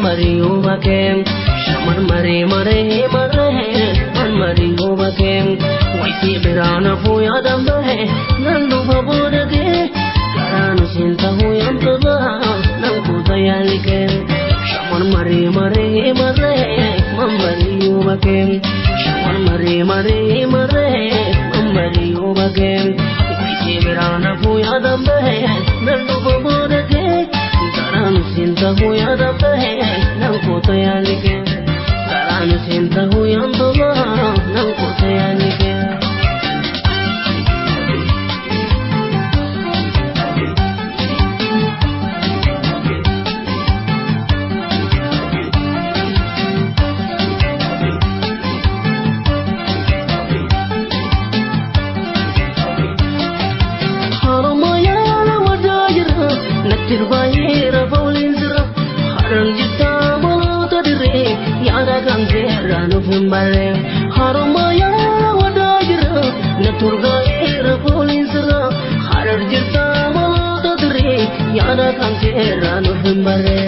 Mariu bakem, shaman mare mare mare, man Mariu bakem. Waisi berana puya dambe, nandu babodage, karanu sinta huyam toba, nangu dayalike. Shaman mare mare mare, man Mariu bakem, shaman mare mare mare, man Mariu bakem. Waisi berana puya dambe, nandu babodage. Sinta huya dambe nang kota yanike Karan sinta huya ndola nang kota yanike Haramaya la wadajira natirbayira Ranjita bolota dire yara gangera no fimbare harumaya wadajira naturga era polisra harjita bolota dire yara gangera no fimbare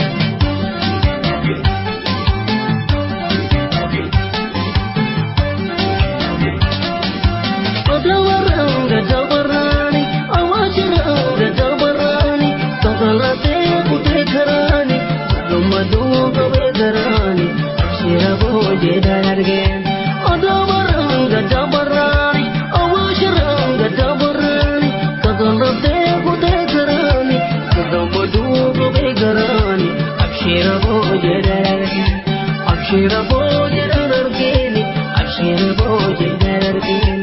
adawaranga jabarani awajira jabarani tagalate kutekarani Madu kabe garani, shira boje dargen. Adabaranga jabarani, awashranga jabarani. Kagalate kude garani, kadamadu kabe garani. Shira boje dargen, shira boje dargen, shira boje dargen.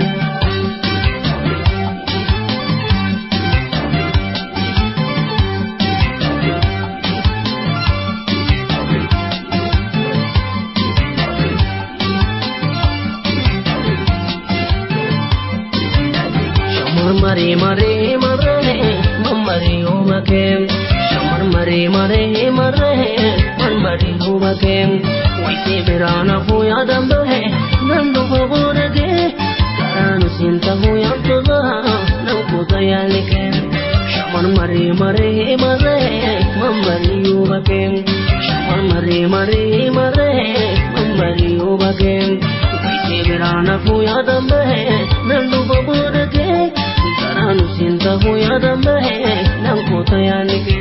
Mare mare mare, mamari umakem. Shamar mare mare mare, mamari umakem. Waisi berana puya dambe, nandu babodage. Karanu sinta puya toba, nangu dayalike. Shamar mare mare mare, mamari umakem. Shamar mare mare mare, mamari umakem. Waisi berana puya dambe, nandu babodage. Karanu sinta huya dambe nang kota yanike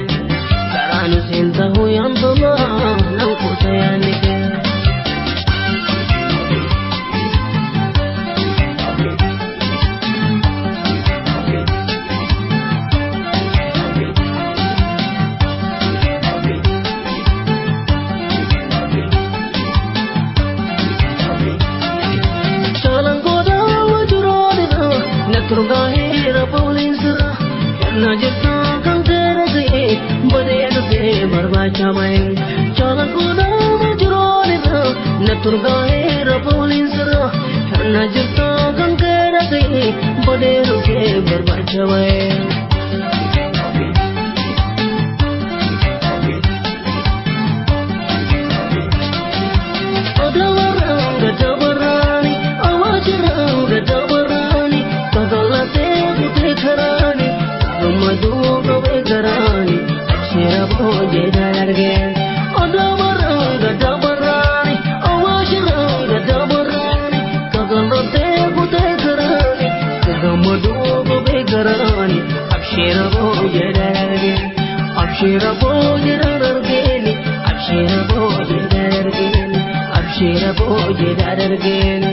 Karanu sinta huya ndola nang kota yanike Chalang koda wajurada naturga Polinsra, Najita Kanterage, Badege, Barbachamay, Chalakuda, Majorina, Naturga, Polinsra, Najita Kanterage, Badege, Barbachamay. Adawaranga Jabarani, Awajiranga Jabarani, Kagalate Karani, Madu kabe garani, shira boje dargen. Adawaranga jabarani, awashranga jabarani, kagalate kude karani, kagamadu kabe garani, shira boje dargen, shira boje dargen, shira boje dargen, shira boje dargen.